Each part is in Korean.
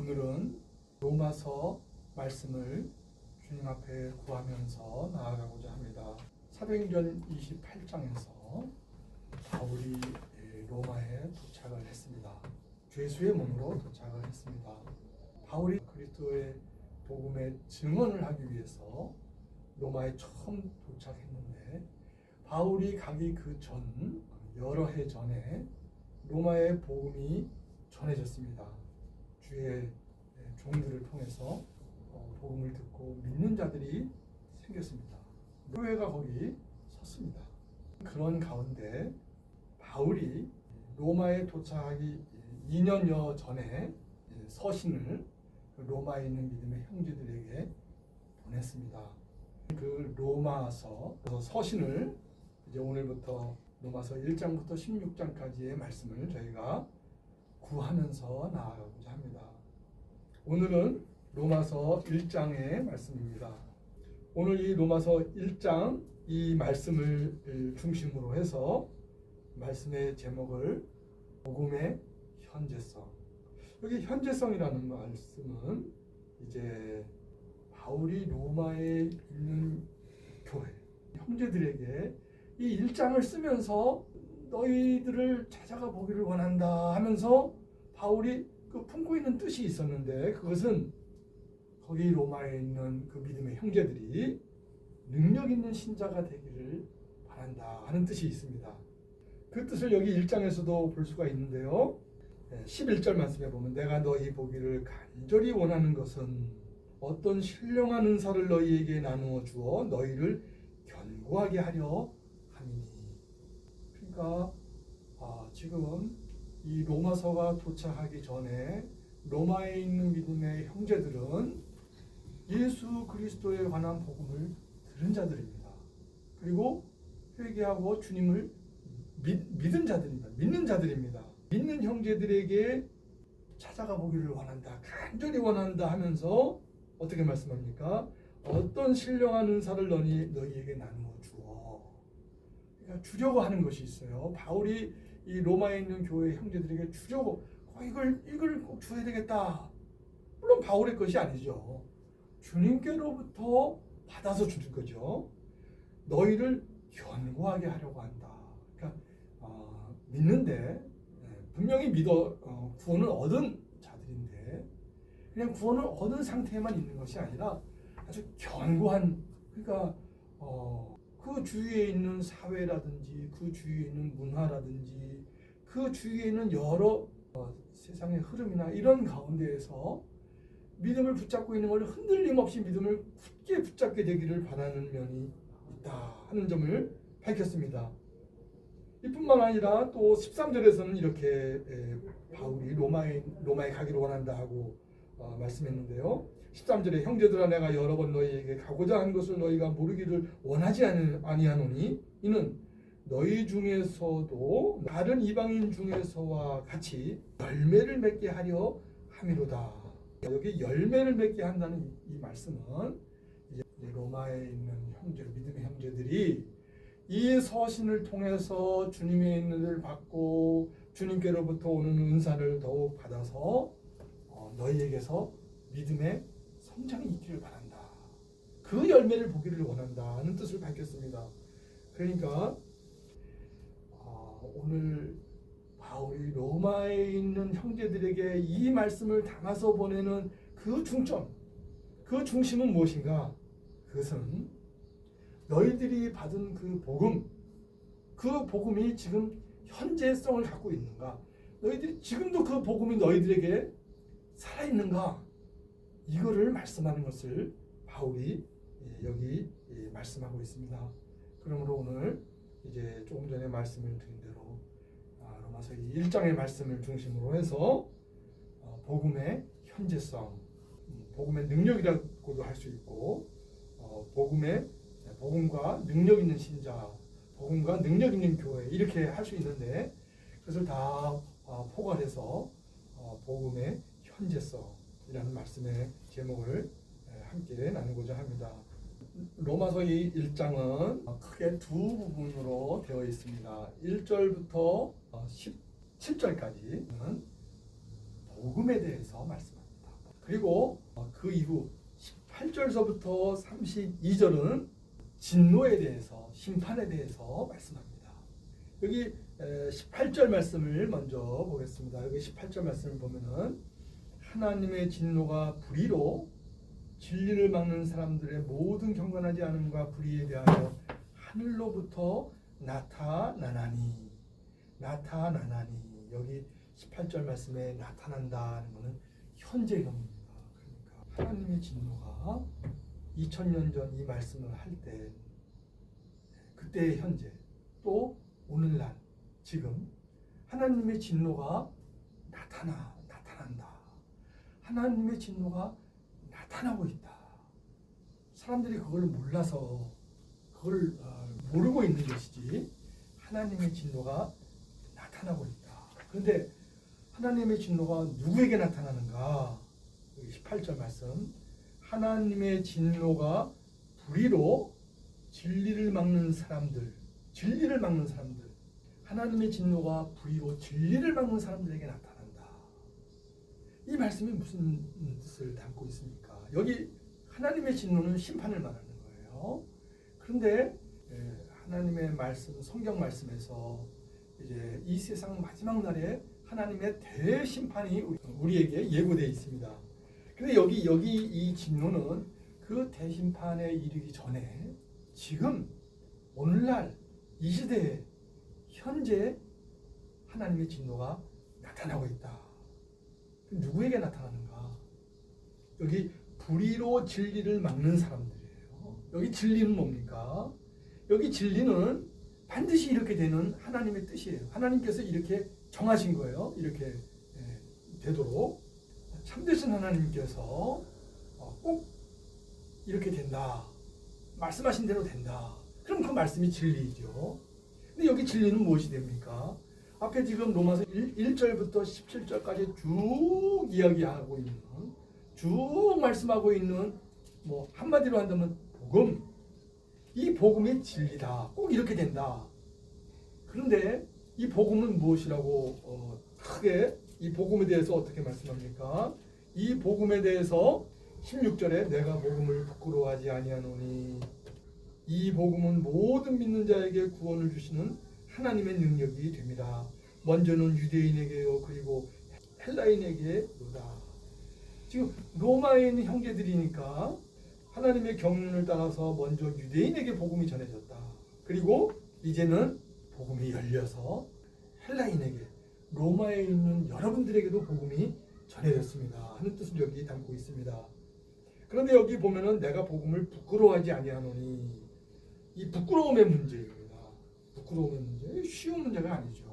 오늘은 로마서 말씀을 주님 앞에 구하면서 나아가고자 합니다. 사도행전 28장에서 바울이 로마에 도착을 했습니다. 주 예수의 몸으로 도착을 했습니다. 바울이 그리스도의 복음의 증언을 하기 위해서 로마에 처음 도착했는데, 바울이 가기 그 전 여러 해 전에 로마의 복음이 전해졌습니다. 주의 종들을 통해서 복음을 듣고 믿는 자들이 생겼습니다. 교회가 거기 섰습니다. 그런 가운데 바울이 로마에 도착하기 2년여 전에 서신을 로마에 있는 믿음의 형제들에게 보냈습니다. 그 로마서 서신을 이제 오늘부터 로마서 1장부터 16장까지의 말씀을 저희가 구하면서 나아가고자 합니다. 오늘은 로마서 1장의 말씀입니다. 오늘 이 로마서 1장 이 말씀을 중심으로 해서 말씀의 제목을 복음의 현재성. 여기 현재성이라는 말씀은 이제 바울이 로마에 있는 교회 형제들에게 이 1장을 쓰면서 너희들을 찾아가 보기를 원한다 하면서 바울이 그 품고 있는 뜻이 있었는데, 그것은 거기 로마에 있는 그 믿음의 형제들이 능력 있는 신자가 되기를 바란다 하는 뜻이 있습니다. 그 뜻을 여기 1장에서도 볼 수가 있는데요. 11절 말씀에 보면 내가 너희 보기를 간절히 원하는 것은 어떤 신령한 은사를 너희에게 나누어 주어 너희를 견고하게 하려 함이니. 그러니까 지금 이 로마서가 도착하기 전에 로마에 있는 믿음의 형제들은 예수 그리스도에 관한 복음을 들은 자들입니다. 그리고 회개하고 주님을 믿은 자들입니다. 믿는 자들입니다. 믿는 형제들에게 찾아가 보기를 원한다, 간절히 원한다 하면서 어떻게 말씀합니까? 어떤 신령한 은사를 너희에게 나누어 주어. 그러니까 주려고 하는 것이 있어요. 바울이 이 로마에 있는 교회 형제들에게 주려고 이걸 꼭 줘야 되겠다. 물론 바울의 것이 아니죠. 주님께로부터 받아서 주는 거죠. 너희를 견고하게 하려고 한다. 그러니까 믿는데 분명히 구원을 얻은 자들인데 그냥 구원을 얻은 상태에만 있는 것이 아니라 아주 견고한, 그러니까 그 주위에 있는 사회라든지 그 주위에 있는 문화라든지 그 주위에 있는 여러 세상의 흐름이나 이런 가운데에서 믿음을 붙잡고 있는 걸 흔들림 없이 믿음을 굳게 붙잡게 되기를 바라는 면이 있다 하는 점을 밝혔습니다. 이뿐만 아니라 또 13절에서는 이렇게 바울이 로마에 가기를 원한다 하고 말씀했는데요. 13절에 형제들아 내가 여러 번 너희에게 가고자 한 것을 너희가 모르기를 원하지 아니하노니 이는 너희 중에서도 다른 이방인 중에서와 같이 열매를 맺게 하려 함이로다. 여기 열매를 맺게 한다는 이 말씀은 이제 로마에 있는 믿음의 형제들이 이 서신을 통해서 주님의 은혜를 받고 주님께로부터 오는 은사를 더욱 받아서 너희에게서 믿음의 성장이 있기를 바란다. 그 열매를 보기를 원한다 하는 뜻을 밝혔습니다. 그러니까 오늘 바울이 로마에 있는 형제들에게 이 말씀을 담아서 보내는 그 중점, 그 중심은 무엇인가? 그것은 너희들이 받은 그 복음이 지금 현재성을 갖고 있는가? 너희들이 지금도 그 복음이 너희들에게 살아있는가? 이거를 말씀하는 것을 바울이 여기 말씀하고 있습니다. 그러므로 오늘 이제 조금 전에 말씀을 드린 대로 로마서 1장의 말씀을 중심으로 해서 복음의 현재성, 복음의 능력이라고도 할 수 있고 복음과 능력 있는 신자, 복음과 능력 있는 교회 이렇게 할 수 있는데 그것을 다 포괄해서 복음의 현재성이라는 말씀의 제목을 함께 나누고자 합니다. 로마서 1장은 크게 두 부분으로 되어 있습니다. 1절부터 17절까지는 복음에 대해서 말씀합니다. 그리고 그 이후 18절서부터 32절은 진노에 대해서, 심판에 대해서 말씀합니다. 여기 18절 말씀을 먼저 보겠습니다. 여기 18절 말씀을 보면은 하나님의 진노가 불의로 진리를 막는 사람들의 모든 경건하지 않음과 불의에 대하여 하늘로부터 나타나나니. 여기 18절 말씀에 나타난다는 것은 현재형입니다. 그러니까 하나님의 진노가 2000년 전 이 말씀을 할 때, 그때의 현재, 또 오늘날 지금 하나님의 진노가 나타난다. 하나님의 진노가 나타나고 있다. 사람들이 그걸 몰라서 그걸 모르고 있는 것이지, 하나님의 진노가 나타나고 있다. 그런데 하나님의 진노가 누구에게 나타나는가? 18절 말씀, 하나님의 진노가 불의로 진리를 막는 사람들, 하나님의 진노가 불의로 진리를 막는 사람들에게 나타난다. 이 말씀이 무슨 뜻을 담고 있습니까? 여기 하나님의 진노는 심판을 말하는 거예요. 그런데 하나님의 말씀, 성경 말씀에서 이제 이 세상 마지막 날에 하나님의 대심판이 우리에게 예고되어 있습니다. 근데 여기 이 진노는 그 대심판에 이르기 전에 지금 오늘날 이 시대에 현재 하나님의 진노가 나타나고 있다. 누구에게 나타나는가? 여기 불의로 진리를 막는 사람들이에요. 여기 진리는 뭡니까? 여기 진리는 반드시 이렇게 되는 하나님의 뜻이에요. 하나님께서 이렇게 정하신 거예요. 이렇게 되도록 참되신 하나님께서 꼭 이렇게 된다. 말씀하신 대로 된다. 그럼 그 말씀이 진리이죠. 근데 여기 진리는 무엇이 됩니까? 앞에 지금 로마서 1절부터 17절까지 쭉 이야기하고 있는, 쭉 말씀하고 있는, 뭐 한마디로 한다면 복음. 이 복음이 진리다. 꼭 이렇게 된다. 그런데 이 복음은 무엇이라고 크게 이 복음에 대해서 어떻게 말씀합니까? 이 복음에 대해서 16절에 내가 복음을 부끄러워하지 아니하노니 이 복음은 모든 믿는 자에게 구원을 주시는 하나님의 능력이 됩니다. 먼저는 유대인에게요, 그리고 헬라인에게로다. 지금 로마에 있는 형제들이니까 하나님의 경륜을 따라서 먼저 유대인에게 복음이 전해졌다. 그리고 이제는 복음이 열려서 헬라인에게, 로마에 있는 여러분들에게도 복음이 전해졌습니다 하는 뜻을 여기 담고 있습니다. 그런데 여기 보면은 내가 복음을 부끄러워하지 아니하노니, 이 부끄러움의 문제입니다. 부끄러움의 문제, 쉬운 문제가 아니죠.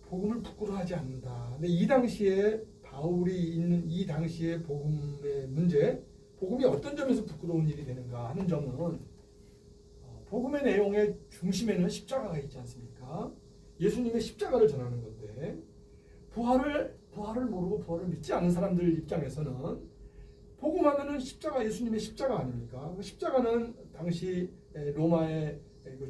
복음을 부끄러워하지 않는다. 근데 이 당시에 바울이 있는 이 당시의 복음의 문제, 복음이 어떤 점에서 부끄러운 일이 되는가 하는 점은 복음의 내용의 중심에는 십자가가 있지 않습니까? 예수님의 십자가를 전하는 건데, 부활을 모르고 부활을 믿지 않는 사람들 입장에서는 복음하면은 십자가, 예수님의 십자가 아닙니까? 그 십자가는 당시 로마의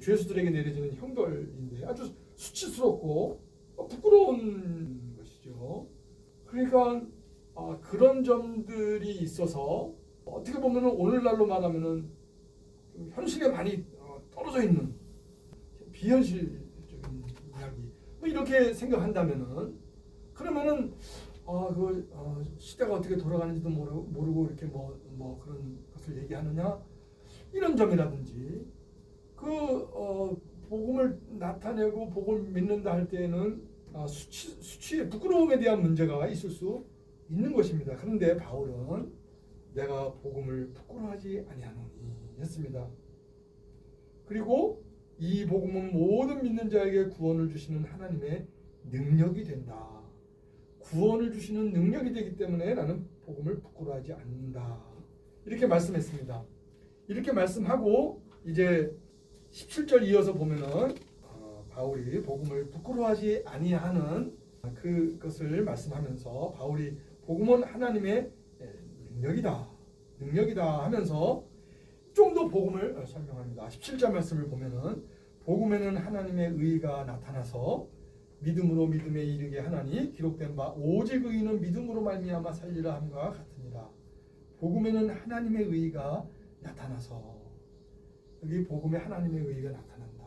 죄수들에게 내려지는 형벌인데 아주 수치스럽고 부끄러운 것이죠. 그러니까 그런 점들이 있어서 어떻게 보면은 오늘날로 말하면은 현실에 많이 떨어져 있는 비현실적인 이야기, 뭐 이렇게 생각한다면은, 그러면은 시대가 어떻게 돌아가는지도 모르고 이렇게 뭐 그런 것을 얘기하느냐, 이런 점이라든지, 복음을 나타내고 복음을 믿는다 할 때에는 수치의 부끄러움에 대한 문제가 있을 수 있는 것입니다. 그런데 바울은 내가 복음을 부끄러워하지 아니하노니 했습니다. 그리고 이 복음은 모든 믿는 자에게 구원을 주시는 하나님의 능력이 된다. 구원을 주시는 능력이 되기 때문에 나는 복음을 부끄러워하지 않는다. 이렇게 말씀했습니다. 이렇게 말씀하고 이제 17절 이어서 보면은 바울이 복음을 부끄러워하지 아니하는 그것을 말씀하면서, 바울이 복음은 하나님의 능력이다 하면서 좀 더 복음을 설명합니다. 17절 말씀을 보면은 복음에는 하나님의 의가 나타나서 믿음으로 믿음에 이르게 하나니 기록된 바 오직 의인은 믿음으로 말미암아 살리라 함과 같으니라. 복음에는 하나님의 의가 나타나서, 여기 복음에 하나님의 의가 나타난다.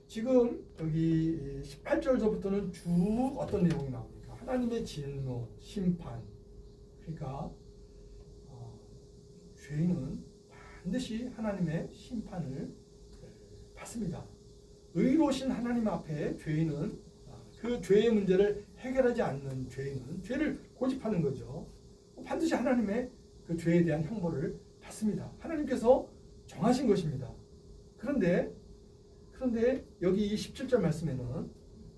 지금 여기 18절서부터는 쭉 어떤 내용이 나옵니까? 하나님의 진노, 심판. 그러니까 죄인은 반드시 하나님의 심판을 받습니다. 의로우신 하나님 앞에 죄인은 그 죄의 문제를 해결하지 않는 죄인은 죄를 고집하는 거죠. 반드시 하나님의 그 죄에 대한 형벌을 받습니다. 하나님께서 정하신 것입니다. 그런데 여기 이 17절 말씀에는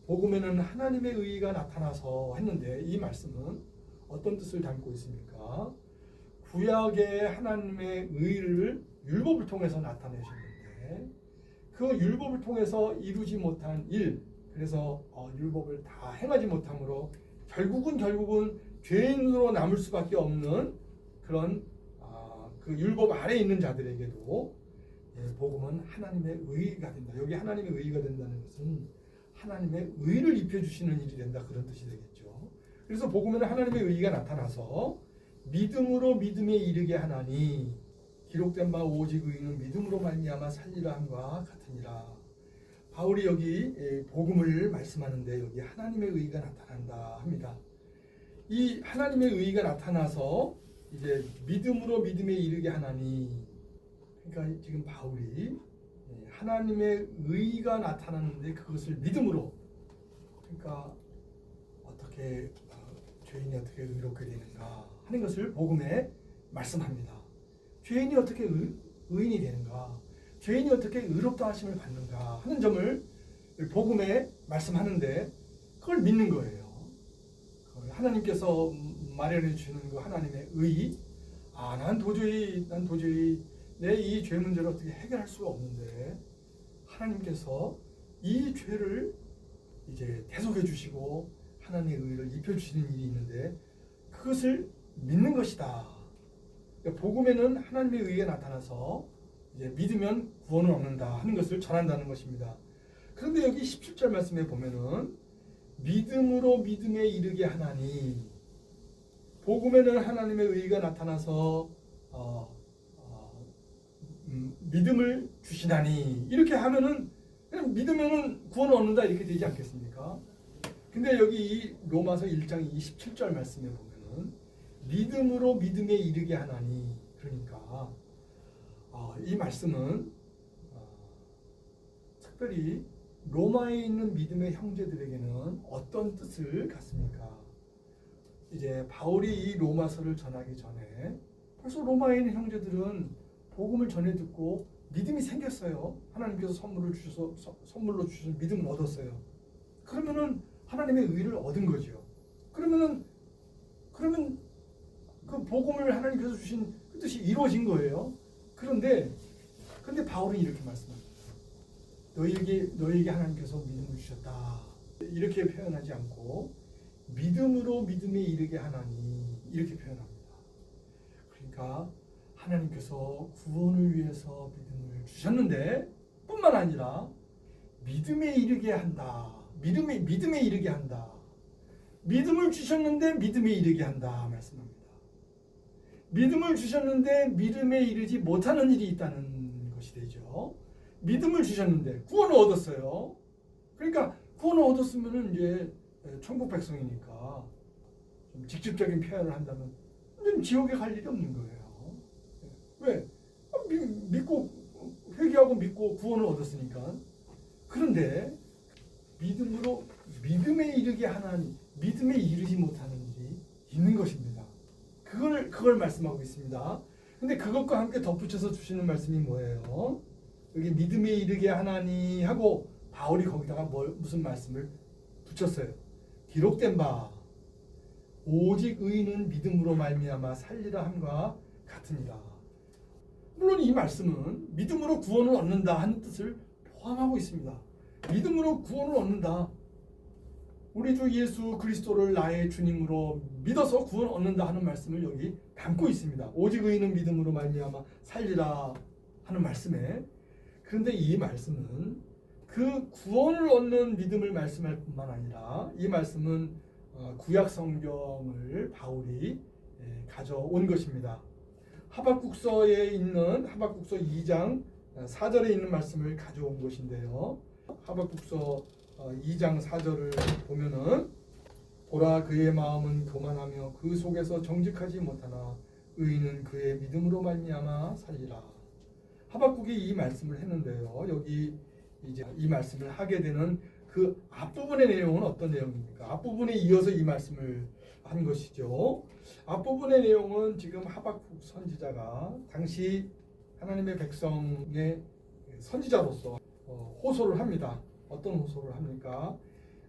복음에는 하나님의 의가 나타나서 했는데, 이 말씀은 어떤 뜻을 담고 있습니까? 구약의 하나님의 의를 율법을 통해서 나타내셨는데, 그 율법을 통해서 이루지 못한 일, 그래서 율법을 다 행하지 못함으로 결국은 죄인으로 남을 수밖에 없는 그런 그 율법 아래에 있는 자들에게도 복음은 하나님의 의가 된다. 여기 하나님의 의가 된다는 것은 하나님의 의를 입혀주시는 일이 된다, 그런 뜻이 되겠죠. 그래서 복음에는 하나님의 의가 나타나서 믿음으로 믿음에 이르게 하나니 기록된 바 오직 의인은 믿음으로 말미암아 살리라 함과 같으니라. 바울이 여기 복음을 말씀하는데 여기 하나님의 의가 나타난다 합니다. 이 하나님의 의가 나타나서 이제 믿음으로 믿음에 이르게 하나니, 그러니까 지금 바울이 하나님의 의가 나타나는데 그것을 믿음으로, 그러니까 어떻게 죄인이 어떻게 의롭게 되는가 하는 것을 복음에 말씀합니다. 죄인이 어떻게 의인이 되는가, 죄인이 어떻게 의롭다 하심을 받는가 하는 점을 복음에 말씀하는데 그걸 믿는 거예요. 하나님께서 마련해 주시는 그 하나님의 의, 난 도저히 내 이 죄 문제를 어떻게 해결할 수가 없는데 하나님께서 이 죄를 이제 대속해 주시고 하나님의 의를 입혀 주시는 일이 있는데 그것을 믿는 것이다. 그러니까 복음에는 하나님의 의가 나타나서 이제 믿으면 구원을 얻는다 하는 것을 전한다는 것입니다. 그런데 여기 17절 말씀에 보면은 믿음으로 믿음에 이르게 하나니, 복음에는 하나님의 의가 나타나서 믿음을 주시나니, 이렇게 하면은 그냥 믿으면은 구원을 얻는다 이렇게 되지 않겠습니까? 근데 여기 이 로마서 1장 27절 말씀에 보면은 믿음으로 믿음에 이르게 하나니, 그러니까 이 말씀은 특별히 로마에 있는 믿음의 형제들에게는 어떤 뜻을 갖습니까? 이제 바울이 이 로마서를 전하기 전에 벌써 로마에 있는 형제들은 복음을 전해 듣고 믿음이 생겼어요. 하나님께서 선물로 주셔서 믿음을 얻었어요. 그러면은 하나님의 의를 얻은 거죠. 그러면 그 복음을 하나님께서 주신 그 뜻이 이루어진 거예요. 그런데 바울은 이렇게 말씀합니다. 너희에게 하나님께서 믿음을 주셨다, 이렇게 표현하지 않고 믿음으로 믿음에 이르게 하나니, 이렇게 표현합니다. 그러니까 하나님께서 구원을 위해서 믿음을 주셨는데 뿐만 아니라 믿음에 이르게 한다. 믿음에 이르게 한다. 믿음을 주셨는데 믿음에 이르게 한다 말씀합니다. 믿음을 주셨는데 믿음에 이르지 못하는 일이 있다는 것이 되죠. 믿음을 주셨는데 구원을 얻었어요. 그러니까 구원을 얻었으면 이제 천국 백성이니까 좀 직접적인 표현을 한다면 지옥에 갈 일이 없는 거예요. 왜? 믿고 회개하고 믿고 구원을 얻었으니까. 그런데 믿음에 이르게 하나니, 믿음에 이르지 못하는 일이 있는 것입니다. 그걸 말씀하고 있습니다. 근데 그것과 함께 덧붙여서 주시는 말씀이 뭐예요? 여기 믿음에 이르게 하나니 하고 바울이 거기다가 무슨 말씀을 붙였어요? 기록된 바 오직 의인은 믿음으로 말미암아 살리라 함과 같으니라. 물론 이 말씀은 믿음으로 구원을 얻는다 하는 뜻을 포함하고 있습니다. 믿음으로 구원을 얻는다. 우리 주 예수 그리스도를 나의 주님으로 믿어서 구원 얻는다 하는 말씀을 여기 담고 있습니다. 오직 의인은 믿음으로 말미암아 살리라 하는 말씀에, 그런데 이 말씀은 그 구원을 얻는 믿음을 말씀할 뿐만 아니라 이 말씀은 구약 성경을 바울이 가져온 것입니다. 하박국서에 있는 하박국서 2장 4절에 있는 말씀을 가져온 것인데요. 하박국서 2장 4절을 보면은 보라 그의 마음은 교만하며 그 속에서 정직하지 못하나 의인은 그의 믿음으로 말미암아 살리라. 하박국이 이 말씀을 했는데요. 여기 이제 이 말씀을 하게 되는 그 앞부분의 내용은 어떤 내용입니까? 앞부분에 이어서 이 말씀을 한 것이죠. 앞부분의 내용은 지금 하박국 선지자가 당시 하나님의 백성의 선지자로서 호소를 합니다. 어떤 호소를 합니까?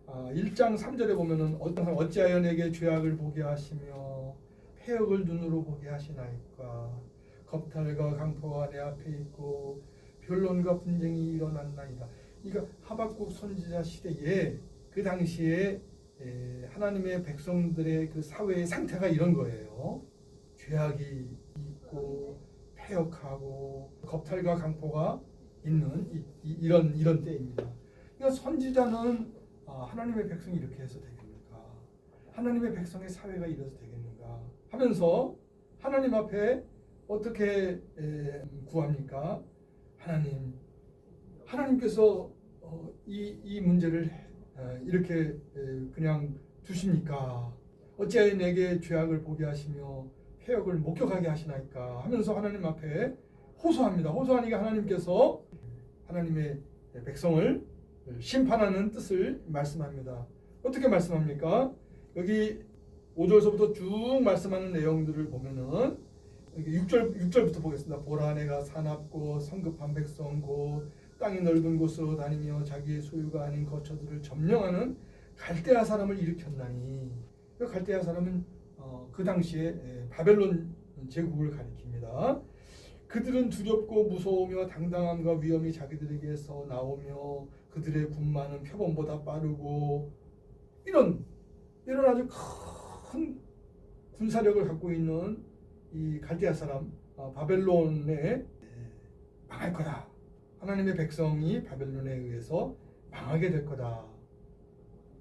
1장 3절에 보면은 어찌하여 내게 죄악을 보게 하시며 패역을 눈으로 보게 하시나이까. 겁탈과 강포가 내 앞에 있고 변론과 분쟁이 일어났나이다. 그러니까 하박국 선지자 시대에 그 당시에 하나님의 백성들의 그 사회의 상태가 이런 거예요. 죄악이 있고 패역하고 겁탈과 강포가 있는 이런 때입니다. 그러니까 선지자는 하나님의 백성이 이렇게 해서 되겠는가? 하나님의 백성의 사회가 이래서 되겠는가? 하면서 하나님 앞에 어떻게 구합니까? 하나님께서 이 문제를 이렇게 그냥 두십니까? 어찌하여 내게 죄악을 보게 하시며 패역을 목격하게 하시나이까? 하면서 하나님 앞에 호소합니다. 호소하니까 하나님께서 하나님의 백성을 심판하는 뜻을 말씀합니다. 어떻게 말씀합니까? 여기 5절서부터 쭉 말씀하는 내용들을 보면은 6절부터 보겠습니다. 보라 내가 사납고 성급한 백성 곧 땅이 넓은 곳으로 다니며 자기의 소유가 아닌 거처들을 점령하는 갈대아 사람을 일으켰나니, 그 갈대아 사람은 그 당시에 바벨론 제국을 가리킵니다. 그들은 두렵고 무서우며 당당함과 위엄이 자기들에게서 나오며 그들의 군마는 표범보다 빠르고 이런 아주 큰 군사력을 갖고 있는 이 갈대아 사람 바벨론에 망할 거다. 하나님의 백성이 바벨론에 의해서 망하게 될 거다.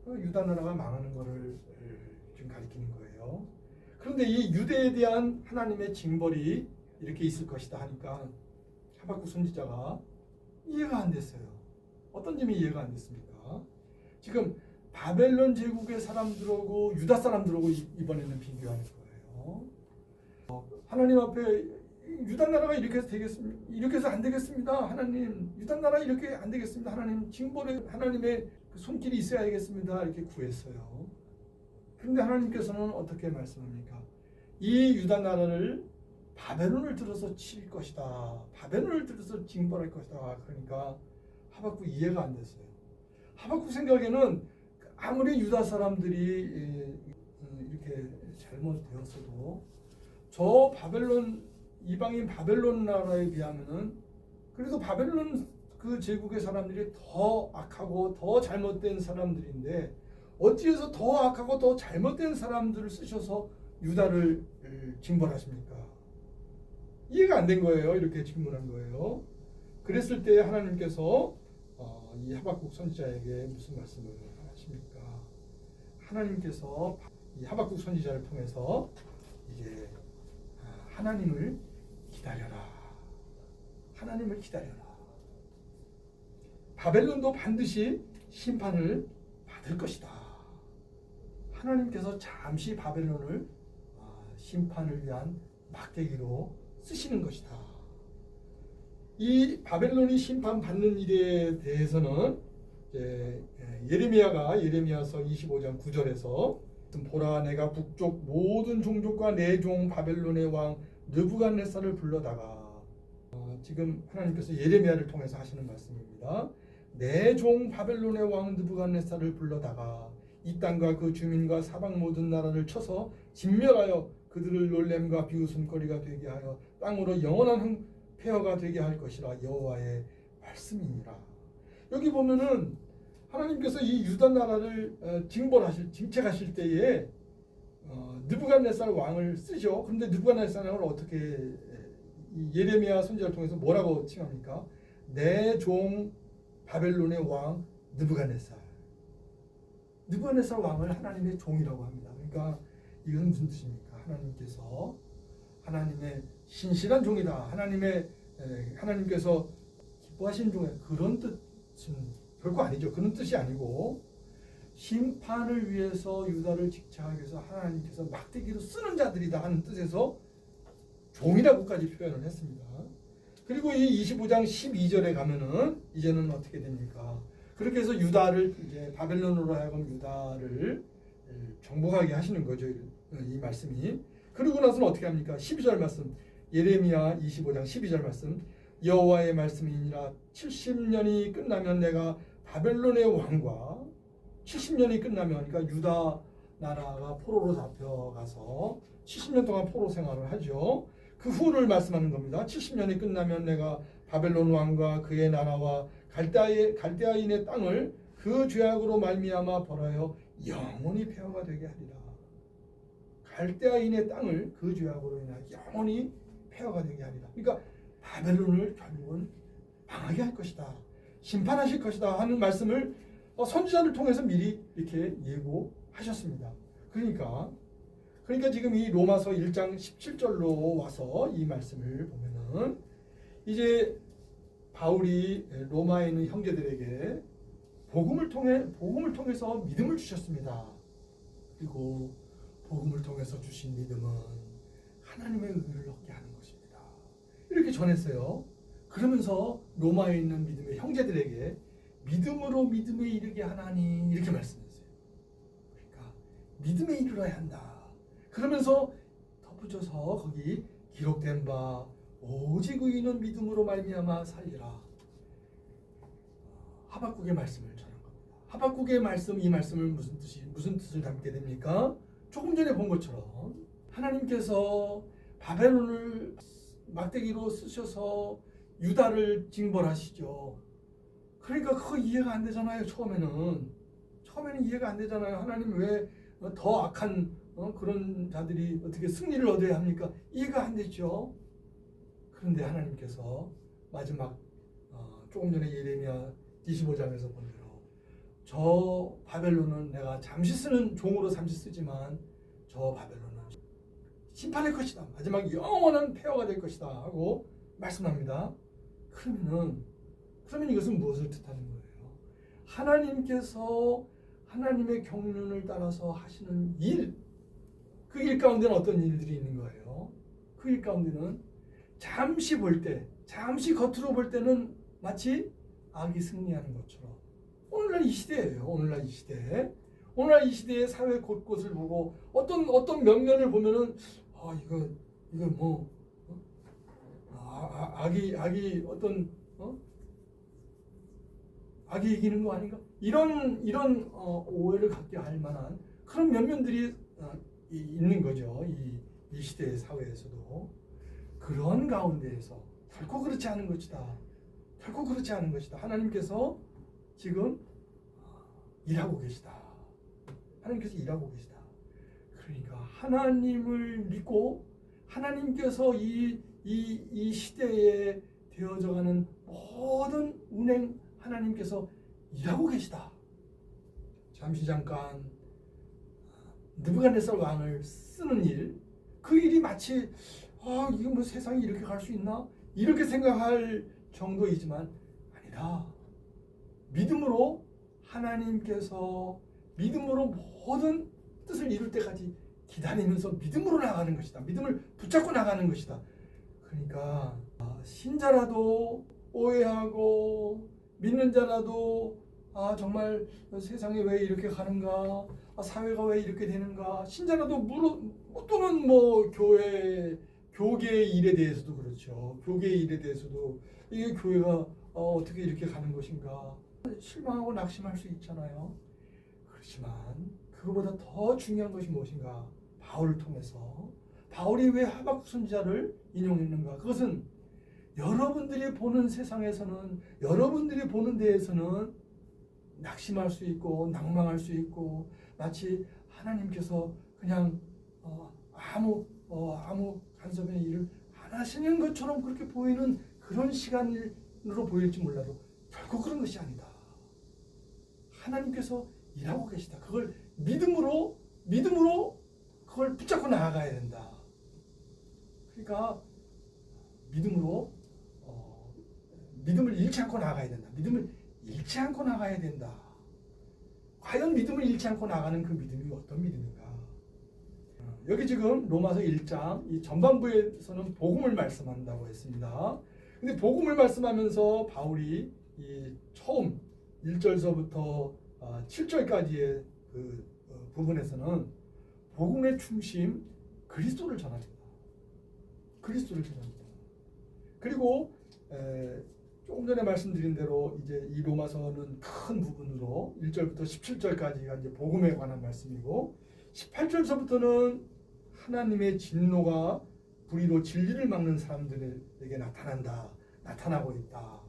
유다 나라가 망하는 것을 지금 가리키는 거예요. 그런데 이 유대에 대한 하나님의 징벌이 이렇게 있을 것이다 하니까 하박국 선지자가 이해가 안 됐어요. 어떤 점이 이해가 안 됐습니까? 지금 바벨론 제국의 사람들하고 유다 사람들하고 이번에는 비교하는 거예요. 하나님 앞에 유다 나라가 이렇게 해서 되겠습니다. 이렇게 해서 안 되겠습니다. 하나님, 유다 나라 이렇게 안 되겠습니다. 하나님, 징벌에 하나님의 그 손길이 있어야겠습니다. 이렇게 구했어요. 그런데 하나님께서는 어떻게 말씀합니까? 이 유다 나라를 바벨론을 들어서 칠 것이다. 바벨론을 들어서 징벌할 것이다. 그러니까 하박국 이해가 안 됐어요. 하박국 생각에는 아무리 유다 사람들이 이렇게 잘못되었어도 저 바벨론 이방인 바벨론 나라에 비하면은 그래도 바벨론 그 제국의 사람들이 더 악하고 더 잘못된 사람들인데 어찌해서 더 악하고 더 잘못된 사람들을 쓰셔서 유다를 징벌하십니까? 이해가 안 된 거예요. 이렇게 질문한 거예요. 그랬을 때 하나님께서 이 하박국 선지자에게 무슨 말씀을 하십니까? 하나님께서 이 하박국 선지자를 통해서 이제 하나님을 기다려라. 하나님을 기다려라. 바벨론도 반드시 심판을 받을 것이다. 하나님께서 잠시 바벨론을 심판을 위한 막대기로 쓰시는 것이다. 이 바벨론이 심판받는 일에 대해서는 예레미야서 25장 9절에서 보라 내가 북쪽 모든 종족과 내 종 바벨론의 왕 느부갓네살을 불러다가 지금 하나님께서 예레미야를 통해서 하시는 말씀입니다. 내 종 바벨론의 왕 느부갓네살을 불러다가 이 땅과 그 주민과 사방 모든 나라를 쳐서 진멸하여 그들을 놀램과 비웃음거리가 되게 하여 땅으로 영원한 폐허가 되게 할 것이라 여호와의 말씀이니라. 여기 보면은 하나님께서 이 유다 나라를 징책하실 때에 느부갓네살 왕을 쓰죠. 그런데 느부갓네살 왕을 어떻게 예레미야 선지자를 통해서 뭐라고 칭합니까? 내 종 바벨론의 왕 느부갓네살. 느부갓네살 왕을 하나님의 종이라고 합니다. 그러니까 이건 무슨 뜻입니까? 하나님께서 하나님의 신실한 종이다. 하나님께서 기뻐하신 종의 그런 뜻은 결코 아니죠. 그런 뜻이 아니고 심판을 위해서 유다를 직책하기 위해서 하나님께서 막대기로 쓰는 자들이다 하는 뜻에서 종이라고까지 표현을 했습니다. 그리고 이 25장 12절에 가면은 이제는 어떻게 됩니까? 그렇게 해서 유다를 이제 바벨론으로 하여금 유다를 정복하게 하시는 거죠. 이 말씀이. 그리고 나서는 어떻게 합니까? 12절 말씀. 예레미야 25장 12절 말씀. 여호와의 말씀이니라 70년이 끝나면 내가 바벨론의 왕과 70년이 끝나면 그러니까 유다 나라가 포로로 잡혀가서 70년 동안 포로 생활을 하죠. 그 후를 말씀하는 겁니다. 70년이 끝나면 내가 바벨론 왕과 그의 나라와 갈대아인의 땅을 그 죄악으로 말미암아 벌하여 영원히 폐허가 되게 하리라. 갈대아인의 땅을 그 죄악으로 인하여 영원히 폐허가 되게 하리라. 그러니까 바벨론을 결국은 망하게 할 것이다. 심판하실 것이다 하는 말씀을 선지자를 통해서 미리 이렇게 예고하셨습니다. 그러니까 지금 이 로마서 1장 17절로 와서 이 말씀을 보면은 이제 바울이 로마에 있는 형제들에게 복음을 통해서 믿음을 주셨습니다. 그리고 복음을 통해서 주신 믿음은 하나님의 의를 얻게 하는 것입니다. 이렇게 전했어요. 그러면서 로마에 있는 믿음의 형제들에게 믿음으로 믿음에 이르게 하나니 이렇게 말씀했어요. 그러니까 믿음에 이르러야 한다. 그러면서 덧붙여서 거기 기록된 바 오직 의인은 믿음으로 말미암아 살리라. 하박국의 말씀을 전한 겁니다. 하박국의 말씀, 이 말씀을 무슨 뜻을 담게 됩니까? 조금 전에 본 것처럼 하나님께서 바벨론을 막대기로 쓰셔서 유다를 징벌하시죠. 그러니까 그거 이해가 안 되잖아요. 처음에는 이해가 안 되잖아요. 하나님 왜 더 악한 그런 자들이 어떻게 승리를 얻어야 합니까? 이해가 안 되죠. 그런데 하나님께서 마지막 조금 전에 예레미야 25장에서 본 대로 저 바벨론은 내가 잠시 쓰는 종으로 잠시 쓰지만 저 바벨론은 심판할 것이다. 마지막 영원한 폐허가 될 것이다 하고 말씀합니다. 그러면 이것은 무엇을 뜻하는 거예요? 하나님께서 하나님의 경륜을 따라서 하시는 일, 그 일 가운데는 어떤 일들이 있는 거예요? 그 일 가운데는 잠시 겉으로 볼 때는 마치 악이 승리하는 것처럼 오늘날 이 시대예요. 오늘날 이 시대의 사회 곳곳을 보고 어떤 면면을 보면은 이거 뭐 악이 어떤 악이 이기는 거 아닌가? 이런 오해를 갖게 할 만한 그런 면면들이 있는 거죠. 이 시대의 사회에서도. 그런 가운데에서 결코 그렇지 않은 것이다. 하나님께서 지금 일하고 계시다. 그러니까 하나님을 믿고 하나님께서 이 시대에 되어져가는 모든 운행 하나님께서 일하고 계시다. 잠깐 느부갓네살 왕을 쓰는 일, 그 일이 마치 이거 뭐 세상이 이렇게 갈 수 있나? 이렇게 생각할 정도이지만 아니다. 믿음으로 하나님께서 믿음으로 모든 뜻을 이룰 때까지 기다리면서 믿음으로 나가는 것이다. 믿음을 붙잡고 나가는 것이다. 그러니까 신자라도 오해하고 믿는 자라도 정말 세상이 왜 이렇게 가는가? 사회가 왜 이렇게 되는가? 신자라도 또는 교계의 일에 대해서도 그렇죠. 교계의 일에 대해서도 이게 교회가 어떻게 이렇게 가는 것인가? 실망하고 낙심할 수 있잖아요. 그렇지만 그거보다 더 중요한 것이 무엇인가? 바울을 통해서 바울이 왜 하박국 선지자를 인용했는가? 그것은 여러분들이 보는 세상에서는 여러분들이 보는 데에서는 낙심할 수 있고 낭망할 수 있고 마치 하나님께서 그냥 아무 간섭의 일을 안 하시는 것처럼 그렇게 보이는 그런 시간으로 보일지 몰라도 결코 결코 그런 것이 아니다. 하나님께서 일하고 계시다. 그걸 믿음으로 그걸 붙잡고 나아가야 된다. 그러니까 믿음으로 믿음을 잃지 않고 나아가야 된다. 믿음을 잃지 않고 나가야 된다. 과연 믿음을 잃지 않고 나가는 그 믿음이 어떤 믿음인가? 여기 지금 로마서 1장 이 전반부에서는 복음을 말씀한다고 했습니다. 근데 복음을 말씀하면서 바울이 이 처음 1절서부터 7절까지의 그 부분에서는 복음의 중심 그리스도를 전합니다. 그리스도를 전합니다. 그리고 조금 전에 말씀드린 대로 이제 이 로마서는 큰 부분으로 1절부터 17절까지가 이제 복음에 관한 말씀이고 18절서부터는 하나님의 진노가 불의로 진리를 막는 사람들에게 나타나고 있다.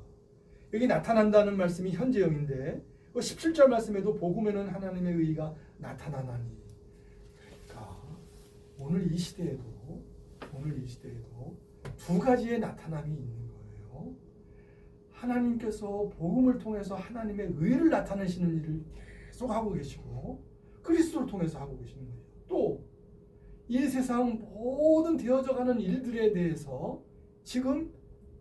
여기 나타난다는 말씀이 현재형인데 17절 말씀에도 복음에는 하나님의 의의가 나타나나니. 그러니까 오늘 이 시대에도 두 가지의 나타남이 있는 거예요. 하나님께서 복음을 통해서 하나님의 의를 나타내시는 일을 계속 하고 계시고 그리스도를 통해서 하고 계시는 거예요. 또 이 세상 모든 되어져가는 일들에 대해서 지금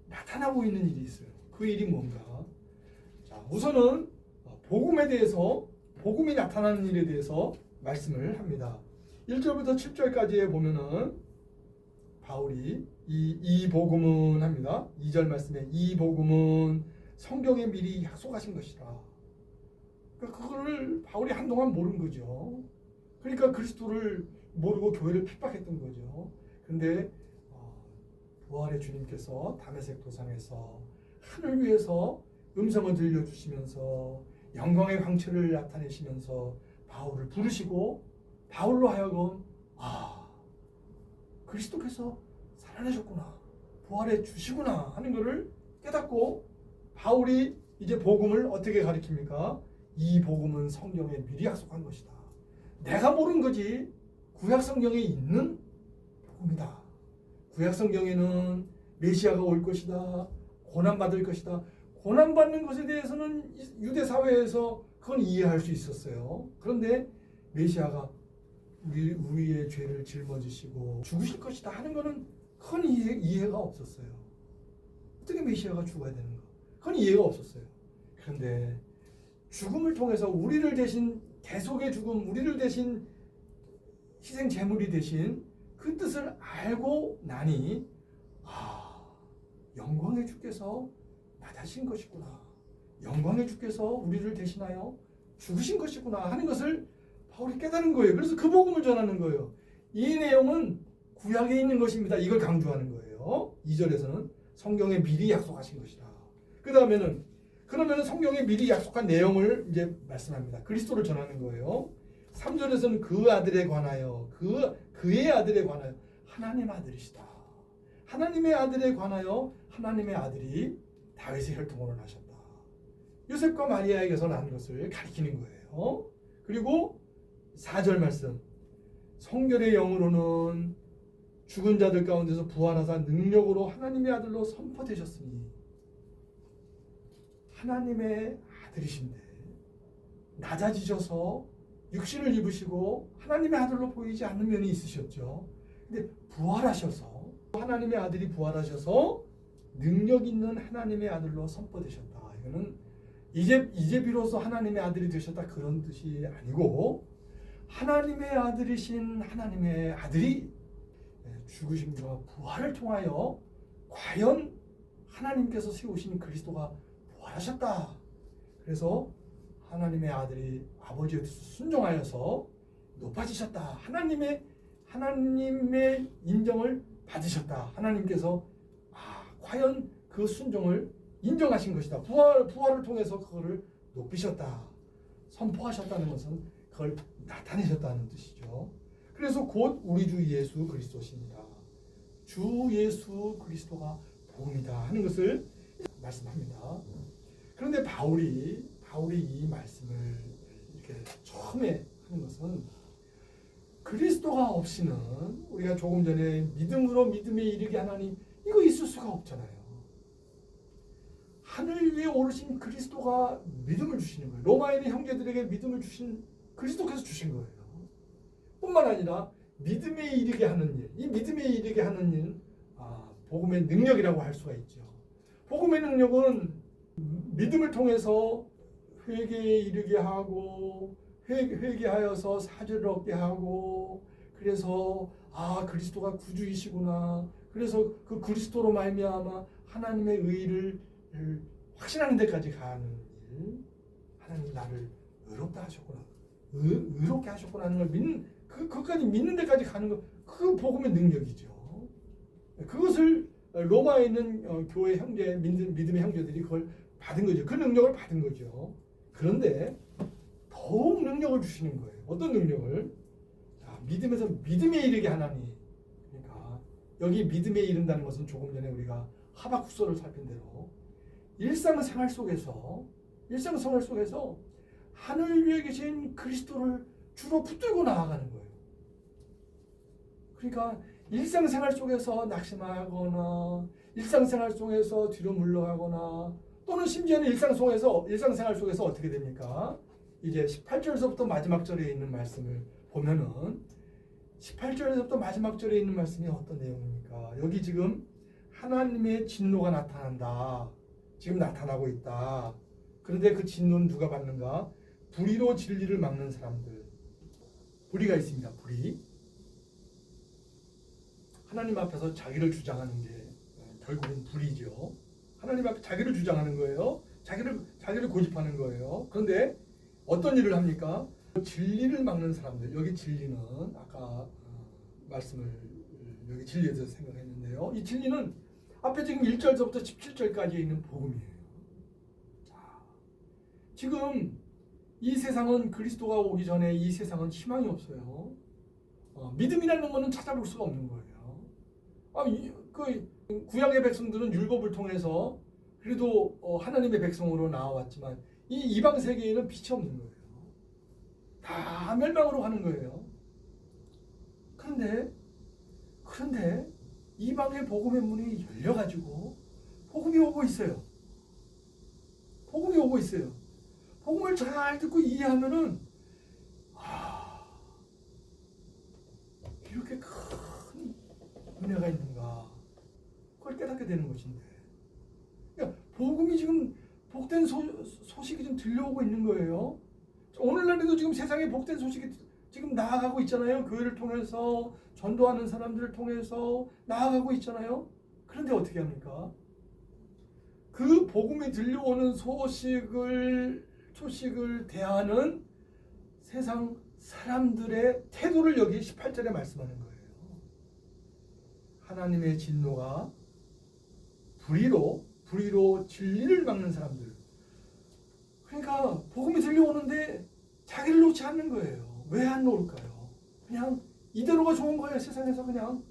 나타나고 있는 일이 있어요. 그 일이 뭔가? 자, 우선은 복음에 대해서 복음이 나타나는 일에 대해서 말씀을 합니다. 1절부터 7절까지에 보면은 바울이 이 복음은 합니다. 2절 말씀에 이 복음은 성경에 미리 약속하신 것이라. 그러니까 그거를 바울이 한동안 모른 거죠. 그러니까 그리스도를 모르고 교회를 핍박했던 거죠. 그런데 부활의 주님께서 다메섹 도상에서 하늘 위에서 음성을 들려주시면서 영광의 광채를 나타내시면서 바울을 부르시고 바울로 하여금 그리스도께서 살아나셨구나, 부활해 주시구나 하는 것을 깨닫고 바울이 이제 복음을 어떻게 가르칩니까? 이 복음은 성경에 미리 약속한 것이다. 내가 모른 거지 구약 성경에 있는 복음이다. 구약 성경에는 메시아가 올 것이다, 고난받을 것이다. 고난받는 것에 대해서는 유대 사회에서 그건 이해할 수 있었어요. 그런데 메시아가 우리의 죄를 짊어지시고 죽으실 것이다 하는 것은 그건 이해가 없었어요. 어떻게 메시아가 죽어야 되는가? 그건 이해가 없었어요. 그런데 죽음을 통해서 우리를 대신 대속의 죽음, 우리를 대신 희생 제물이 되신 그 뜻을 알고 나니 영광의 주께서 나타신 것이구나, 영광의 주께서 우리를 대신하여 죽으신 것이구나 하는 것을 바울이 깨달은 거예요. 그래서 그 복음을 전하는 거예요. 이 내용은 구약에 있는 것입니다. 이걸 강조하는 거예요. 2절에서는 성경에 미리 약속하신 것이다. 그 다음에는 그러면 성경에 미리 약속한 내용을 이제 말씀합니다. 그리스도를 전하는 거예요. 3절에서는 그 아들에 관하여 그의 아들에 관하여 하나님의 아들이시다. 하나님의 아들에 관하여 하나님의 아들이 다윗의 혈통으로 나셨다. 요셉과 마리아에게서 난 것을 가리키는 거예요. 그리고 4절 말씀, 성결의 영으로는 죽은 자들 가운데서 부활하사 능력으로 하나님의 아들로 선포되셨으니. 하나님의 아들이신데 낮아지셔서 육신을 입으시고 하나님의 아들로 보이지 않는 면이 있으셨죠. 근데 부활하셔서 하나님의 아들이 부활하셔서 능력 있는 하나님의 아들로 선포되셨다. 이거는 이제 비로소 하나님의 아들이 되셨다 그런 뜻이 아니고 하나님의 아들이신 하나님의 아들이 죽으심과 부활을 통하여 과연 하나님께서 세우신 그리스도가 부활하셨다. 그래서 하나님의 아들이 아버지의 뜻을 순종하여서 높아지셨다. 하나님의 인정을 받으셨다. 하나님께서 과연 그 순종을 인정하신 것이다. 부활을 통해서 그거를 높이셨다. 선포하셨다는 것은 그걸 나타내셨다는 뜻이죠. 그래서 곧 우리 주 예수 그리스도십니다. 주 예수 그리스도가 복음이다 하는 것을 말씀합니다. 그런데 바울이 이 말씀을 이렇게 처음에 하는 것은 그리스도가 없이는 우리가 조금 전에 믿음으로 믿음에 이르게 하나니 이거 있을 수가 없잖아요. 하늘 위에 오르신 그리스도가 믿음을 주시는 거예요. 로마에 있는 형제들에게 믿음을 주신 그리스도께서 주신 거예요. 뿐만 아니라 믿음에 이르게 하는 일, 이 믿음에 이르게 하는 일은 복음의 능력이라고 할 수가 있죠. 복음의 능력은 믿음을 통해서 회개에 이르게 하고 회개하여서 사죄를 얻게 하고 그래서 그리스도가 구주이시구나. 그래서 그 그리스도로 말미암아 하나님의 의를 확신하는 데까지 가는 일. 하나님 나를 의롭다 하셨구나. 의롭게 하셨구나 하는 걸 믿는 그것까지 믿는 데까지 가는 거 그 복음의 능력이죠. 그것을 로마에 있는 교회 형제 믿음의 형제들이 그걸 받은 거죠. 그 능력을 받은 거죠. 그런데 더욱 능력을 주시는 거예요. 어떤 능력을? 믿음에서 믿음에 이르게 하나니. 그러니까 여기 믿음에 이른다는 것은 조금 전에 우리가 하박국서를 살핀 대로 일상생활 속에서 하늘 위에 계신 그리스도를 주로 붙들고 나아가는 거예요. 그러니까 일상생활 속에서 낙심하거나 일상생활 속에서 뒤로 물러가거나 또는 심지어는 일상생활 속에서 어떻게 됩니까? 이제 18절에서부터 마지막 절에 있는 말씀을 보면은 18절에서부터 마지막 절에 있는 말씀이 어떤 내용입니까? 여기 지금 하나님의 진노가 나타난다. 지금 나타나고 있다. 그런데 그 진노는 누가 받는가? 불의로 진리를 막는 사람들. 불의가 있습니다. 불의. 하나님 앞에서 자기를 주장하는 게 결국은 불의죠. 하나님 앞에 자기를 주장하는 거예요. 자기를 고집하는 거예요. 그런데 어떤 일을 합니까? 진리를 막는 사람들. 여기 진리는 아까 말씀을 여기 진리에 대해서 생각했는데요. 이 진리는 앞에 지금 1절부터 17절까지 있는 복음이에요. 자, 지금 이 세상은 그리스도가 오기 전에 이 세상은 희망이 없어요. 믿음이라는 것은 찾아볼 수가 없는 거예요. 그 구약의 백성들은 율법을 통해서 그래도 하나님의 백성으로 나와왔지만 이 이방 세계에는 빛이 없는 거예요. 다 멸망으로 가는 거예요. 그런데 이방의 복음의 문이 열려가지고 복음이 오고 있어요. 복음을 잘 듣고 이해하면은 이렇게 큰 은혜가 있는가 그걸 깨닫게 되는 것인데, 그러니까 복음이 지금 복된 소식이 좀 들려오고 있는 거예요. 오늘날에도 지금 세상에 복된 소식이 지금 나아가고 있잖아요. 교회를 통해서 전도하는 사람들을 통해서 나아가고 있잖아요. 그런데 어떻게 합니까? 그 복음이 들려오는 소식을 대하는 세상 사람들의 태도를 여기 18절에 말씀하는 거예요. 하나님의 진노가 불의로 진리를 막는 사람들. 그러니까 복음이 들려오는데 자기를 놓지 않는 거예요. 왜 안 놓을까요? 그냥 이대로가 좋은 거예요. 세상에서 그냥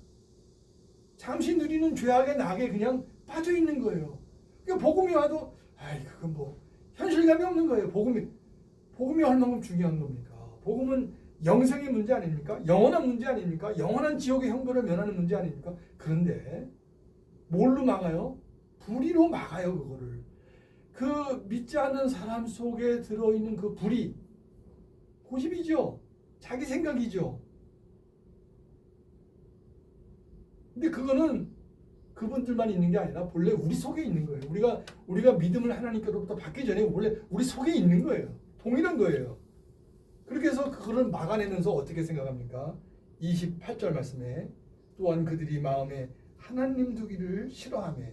잠시 누리는 죄악의 낙에 그냥 빠져 있는 거예요. 그러니까 복음이 와도 그건 뭐 현실감이 없는 거예요. 복음이 얼마나 중요한 겁니까? 복음은 영생의 문제 아닙니까? 영원한 문제 아닙니까? 영원한 지옥의 형벌을 면하는 문제 아닙니까? 그런데 뭘로 막아요? 불의로 막아요. 그거를. 그 믿지 않는 사람 속에 들어있는 그 불의, 고집이죠. 자기 생각이죠. 근데 그거는 그분들만 있는 게 아니라 본래 우리 속에 있는 거예요. 우리가 믿음을 하나님께로부터 받기 전에 원래 우리 속에 있는 거예요. 동일한 거예요. 그렇게 해서 그거를 막아내면서 어떻게 생각합니까? 28절 말씀에 또한 그들이 마음에 하나님 두기를 싫어하며.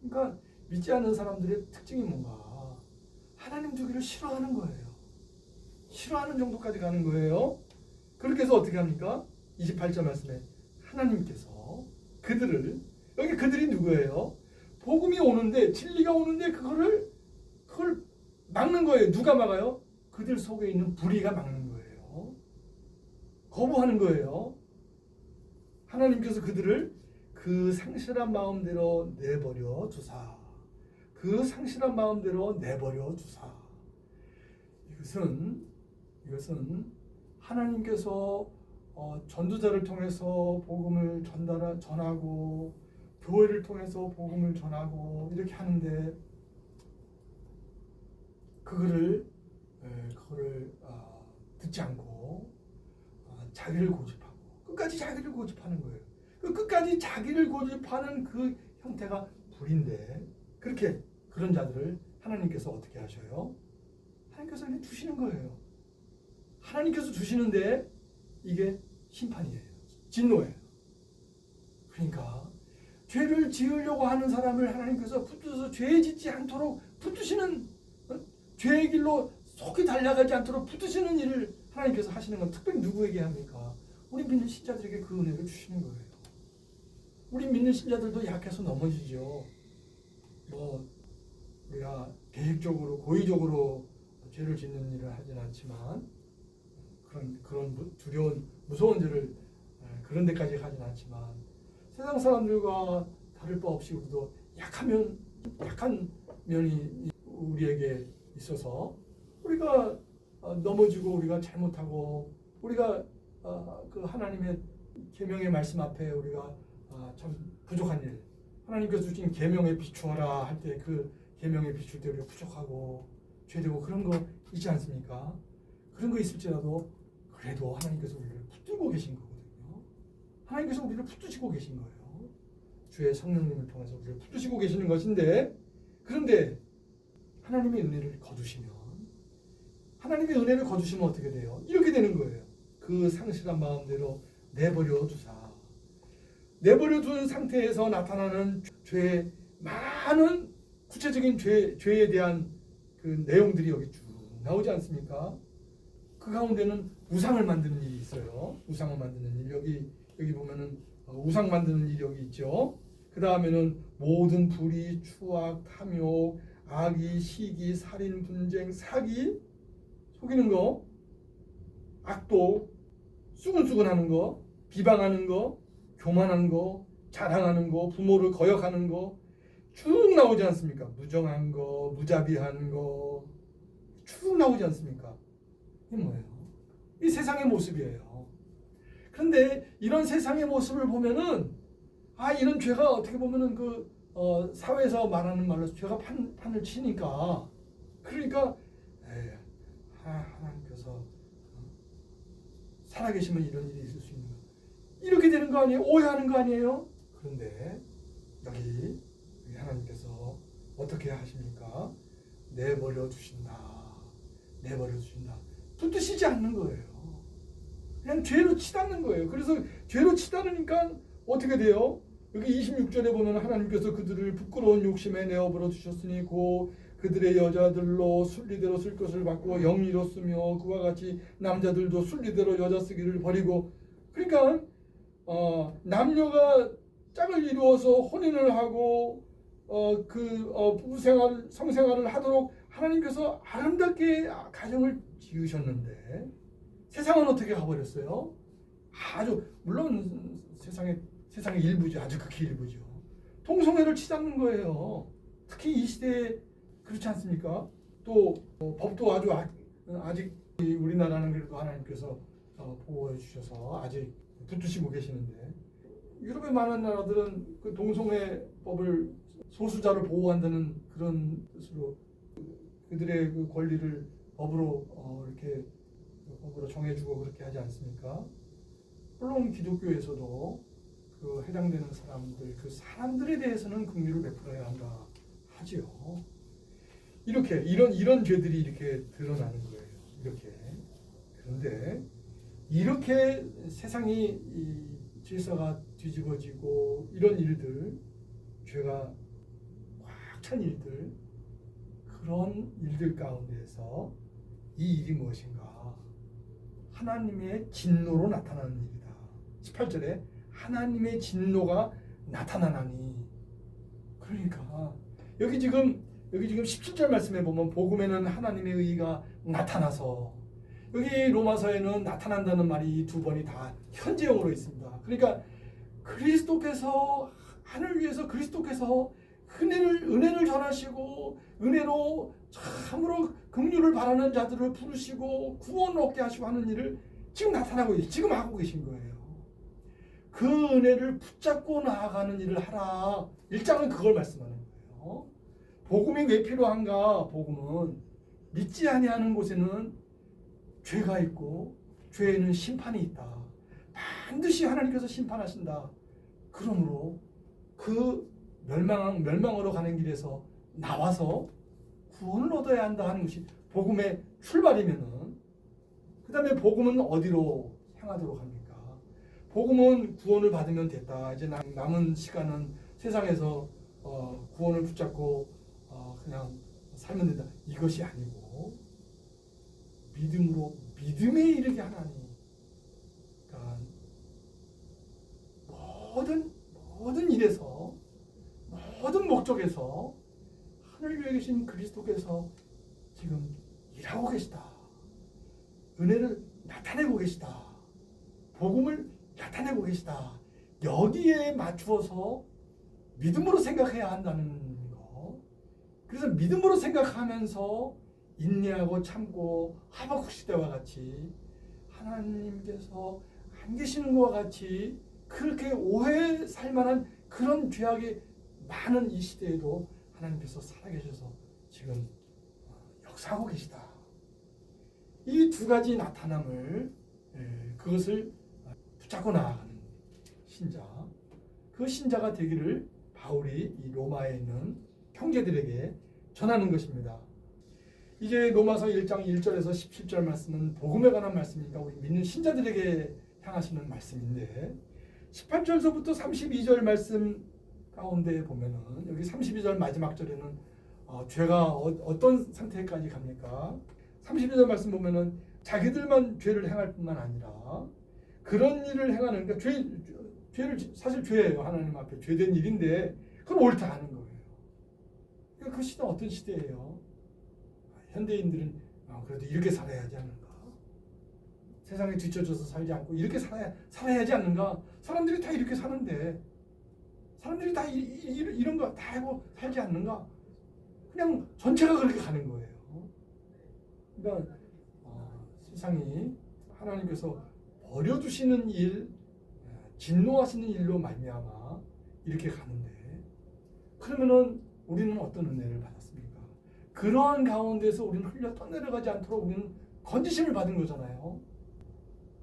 그러니까 믿지 않는 사람들의 특징이 뭔가? 하나님 두기를 싫어하는 거예요. 싫어하는 정도까지 가는 거예요. 그렇게 해서 어떻게 합니까? 28절 말씀에 하나님께서 여기 그들이 누구예요? 복음이 오는데, 진리가 오는데 그걸 막는 거예요. 누가 막아요? 그들 속에 있는 불의가 막는 거예요. 거부하는 거예요. 하나님께서 그들을 그 상실한 마음대로 내버려 두사. 이것은 하나님께서 전도자를 통해서 복음을 전하고 교회를 통해서 복음을 전하고 이렇게 하는데 그거를 듣지 않고 자기를 고집하고 끝까지 자기를 고집하는 거예요. 끝까지 자기를 고집하는 그 형태가 불인데 그런 자들을 하나님께서 어떻게 하셔요? 하나님께서 그냥 두시는 거예요. 하나님께서 두시는데 이게 심판이에요. 진노예요. 그러니까 죄를 지으려고 하는 사람을 하나님께서 붙들어서 죄 짓지 않도록 붙드시는, 죄의 길로 속이 달려가지 않도록 붙드시는 일을 하나님께서 하시는 건 특별히 누구에게 합니까? 우리 믿는 신자들에게 그 은혜를 주시는 거예요. 우리 믿는 신자들도 약해서 넘어지죠. 우리가 계획적으로 고의적으로 죄를 짓는 일을 하진 않지만 그런 두려운 무서운 죄를 그런 데까지 가진 않지만 세상 사람들과 다를 바 없이 우리도 약한 면이 우리에게 있어서 우리가 넘어지고 우리가 잘못하고 우리가 그 하나님의 계명의 말씀 앞에 우리가 참 부족한 일, 하나님께서 주신 계명에 비추어라 할 때 그 계명에 비출 때 우리가 부족하고 죄되고 그런 거 있지 않습니까? 그런 거 있을지라도 그래도 하나님께서 우리를 붙들고 계신 거거든요. 하나님께서 우리를 붙드시고 계신 거예요. 주의 성령님을 통해서 우리를 붙드시고 계시는 것인데, 그런데 하나님의 은혜를 거두시면 어떻게 돼요? 이렇게 되는 거예요. 그 상실한 마음대로 내버려 둔 상태에서 나타나는 죄의 많은 구체적인 죄에 대한 그 내용들이 여기 쭉 나오지 않습니까? 그 가운데는 우상을 만드는 일이 있어요. 우상을 만드는 일, 여기 보면은 우상 만드는 일이 여기 있죠. 그 다음에는 모든 불의, 추악, 탐욕, 악의, 시기, 살인, 분쟁, 사기, 속이는 거, 악독, 수근수근하는 거, 비방하는 거, 교만한 거, 자랑하는 거, 부모를 거역하는 거 쭉 나오지 않습니까? 무정한 거, 무자비한 거 쭉 나오지 않습니까? 이게 뭐예요? 이 세상의 모습이에요. 그런데 이런 세상의 모습을 보면은 이런 죄가 어떻게 보면은 사회에서 말하는 말로 죄가 판을 치니까, 그러니까 하나님께서 살아계시면 이런 일이 있을 수 있는 거, 이렇게 되는 거 아니에요? 오해하는 거 아니에요? 그런데 여기 하나님께서 어떻게 하십니까? 내버려 주신다. 붙드시지 않는 거예요. 그냥 죄로 치닫는 거예요. 그래서 죄로 치닫으니까 어떻게 돼요? 여기 26절에 보면 하나님께서 그들을 부끄러운 욕심에 내어버려 주셨으니 고 그들의 여자들로 순리대로 쓸 것을 받고 영리로 쓰며 그와 같이 남자들도 순리대로 여자 쓰기를 버리고, 그러니까 남녀가 짝을 이루어서 혼인을 하고 부부생활, 성생활을 하도록 하나님께서 아름답게 가정을 지으셨는데 세상은 어떻게 가버렸어요? 아주 물론 세상의 일부죠. 아주 극히 일부죠. 동성애를 치닫는 거예요. 특히 이 시대에 그렇지 않습니까? 또 법도 아직 우리나라는 그래도 하나님께서 보호해 주셔서 아직 붙드시고 계시는데, 유럽의 많은 나라들은 그 동성애법을 소수자를 보호한다는 그런 뜻으로 그들의 그 권리를 법으로 이렇게 법으로 정해주고 그렇게 하지 않습니까? 물론 기독교에서도 그 해당되는 사람들, 그 사람들에 대해서는 긍휼을 베풀어야 한다 하지요. 이렇게 이런 죄들이 이렇게 드러나는 거예요. 이렇게. 그런데 이렇게 세상이 질서가 뒤집어지고 이런 일들, 죄가 꽉 찬 일들, 그런 일들 가운데서 이 일이 무엇인가? 하나님의 진노로 나타나는 일이다. 18절에 하나님의 진노가 나타나나니, 그러니까 여기 지금 17절 말씀에 보면 복음에는 하나님의 의가 나타나서, 여기 로마서에는 나타난다는 말이 두 번이 다 현재형으로 있습니다. 그러니까 그리스도께서 하늘 위에서 그리스도께서 은혜를 전하시고 은혜로 참으로 긍휼을 바라는 자들을 부르시고 구원을 얻게 하시고 하는 일을 지금 나타나고 지금 하고 계신 거예요. 그 은혜를 붙잡고 나아가는 일을 하라. 1장은 그걸 말씀하는 거예요. 복음이 왜 필요한가? 복음은 믿지 아니하는 곳에는 죄가 있고 죄에는 심판이 있다. 반드시 하나님께서 심판하신다. 그러므로 그 멸망으로 가는 길에서 나와서 구원을 얻어야 한다 하는 것이 복음의 출발이면은, 그 다음에 복음은 어디로 향하도록 합니까? 복음은 구원을 받으면 됐다. 이제 남은 시간은 세상에서 구원을 붙잡고 그냥 살면 된다. 이것이 아니고 믿음으로 믿음에 이르게 하나니, 그러니까 모든 일에서 모든 목적에서 하늘 위에 계신 그리스도께서 지금 일하고 계시다. 은혜를 나타내고 계시다. 복음을 나타내고 계시다. 여기에 맞추어서 믿음으로 생각해야 한다는 거. 그래서 믿음으로 생각하면서 인내하고 참고 하박국 시대와 같이 하나님께서 안 계시는 것과 같이 그렇게 오해 살만한 그런 죄악이 많은 이 시대에도 하나님께서 살아계셔서 지금 역사하고 계시다. 이 두 가지 나타남을, 그것을 붙잡고 나아가는 신자, 그 신자가 되기를 바울이 이 로마에 있는 형제들에게 전하는 것입니다. 이제 로마서 1장 1절에서 17절 말씀은 복음에 관한 말씀이니까 우리 믿는 신자들에게 향하시는 말씀인데, 18절서부터 32절 말씀 가운데 보면은, 여기 32절 마지막 절에는 죄가 어떤 상태까지 갑니까? 32절 말씀 보면은 자기들만 죄를 행할 뿐만 아니라 그런 일을 행하는, 그러니까 죄를 사실 죄예요. 하나님 앞에 죄된 일인데 그걸 옳다 하는 거예요. 그러니까 그 시대는 어떤 시대예요? 현대인들은 그래도 이렇게 살아야 하지 않는가? 세상에 뒤처져서 살지 않고 이렇게 살아야 하지 않는가? 사람들이 다 이렇게 사는데, 사람들이 다 이런 거 다 하고 살지 않는가? 그냥 전체가 그렇게 가는 거예요. 그러니까 세상이 하나님께서 버려두시는 일, 진노하시는 일로 말미암아 이렇게 가는데, 그러면은 우리는 어떤 은혜를 받았습니까? 그러한 가운데서 우리는 흘려 떠내려가지 않도록 우리는 건지심을 받은 거잖아요.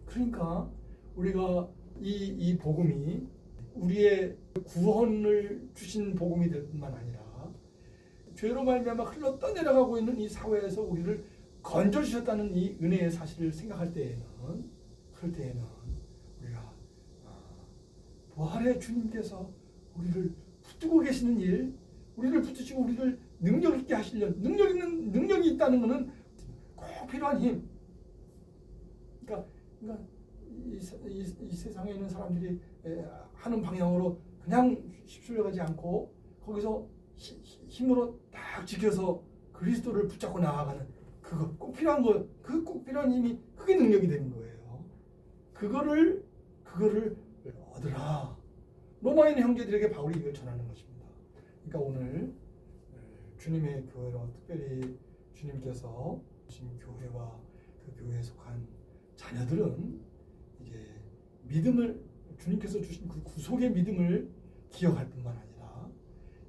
그러니까 우리가 이 복음이 우리의 구원을 주신 복음이 될 뿐만 아니라 죄로 말미암아 흘러 떠내려가고 있는 이 사회에서 우리를 건져주셨다는 이 은혜의 사실을 생각할 때에는, 그럴 때에는 우리가 부활의 주님께서 우리를 붙들고 계시는 일, 우리를 붙드시고 우리를 능력 있게 하시려는, 능력이 있다는 것은 꼭 필요한 힘. 그러니까 이 세상에 있는 사람들이 하는 방향으로 그냥 휩쓸려가지 않고 거기서 힘으로 딱 지켜서 그리스도를 붙잡고 나아가는, 그거 꼭 필요한 거예요. 그 꼭 필요한 힘이, 그게 능력이 되는 거예요. 그거를 얻으라. 로마에 있는 형제들에게 바울이 이걸 전하는 것입니다. 그러니까 오늘 주님의 교회로, 특별히 주님께서 주신 교회와 그 교회에 속한 자녀들은 이제 믿음을, 주님께서 주신 그 구속의 믿음을 기억할 뿐만 아니라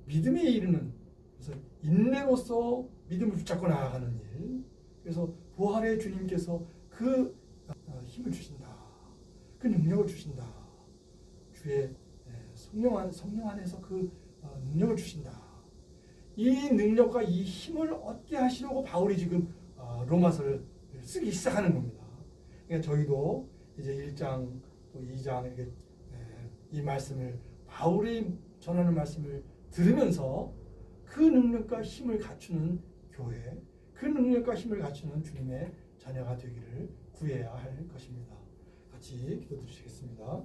믿음에 이르는, 그래서 인내로서 믿음을 붙잡고 나아가는 일, 그래서 부활의 주님께서 그 힘을 주신다, 그 능력을 주신다, 주의 성령 안에서 그 능력을 주신다. 이 능력과 이 힘을 얻게 하시려고 바울이 지금 로마서를 쓰기 시작하는 겁니다. 그러니까 저희도 이제 1장 또 2장 이렇게 이 말씀을, 바울이 전하는 말씀을 들으면서 그 능력과 힘을 갖추는 교회, 그 능력과 힘을 갖추는 주님의 자녀가 되기를 구해야 할 것입니다. 같이 기도드리시겠습니다.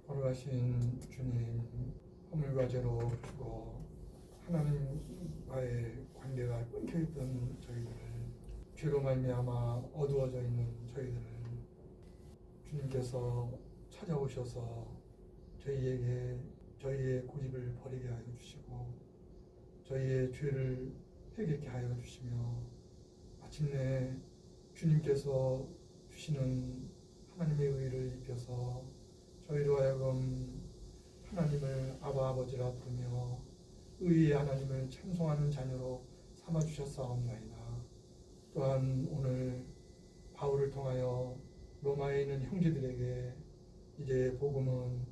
거룩하신 주님, 허물과 죄로 죽어 하나님과의 관계가 끊겨있던 저희들을, 죄로 말미암아 어두워져 있는 저희들을 주님께서 찾아오셔서 저희에게 저희의 고집을 버리게 하여 주시고 저희의 죄를 회개케 하여 주시며, 마침내 주님께서 주시는 하나님의 의를 입혀서 저희로 하여금 하나님을 아바 아버지라 부르며 의의 하나님을 찬송하는 자녀로 삼아주셨사옵나이다. 또한 오늘 바울을 통하여 로마에 있는 형제들에게 이제 복음은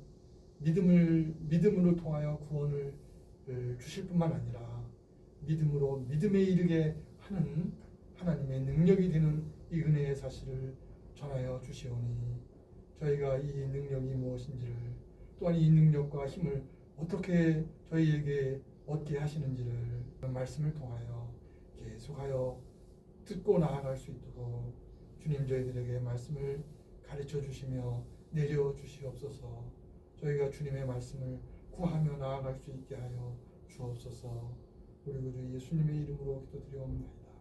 믿음으로 통하여 구원을 주실 뿐만 아니라 믿음으로 믿음에 이르게 하는 하나님의 능력이 되는 이 은혜의 사실을 전하여 주시오니 저희가 이 능력이 무엇인지를 또한 이 능력과 힘을 어떻게 저희에게 얻게 하시는지를 말씀을 통하여 계속하여 듣고 나아갈 수 있도록 주님 저희들에게 말씀을 가르쳐 주시며 내려 주시옵소서. 저희가 주님의 말씀을 구하며 나아갈 수 있게 하여 주옵소서. 우리 구주 예수님의 이름으로 기도드리옵나이다.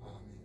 아멘.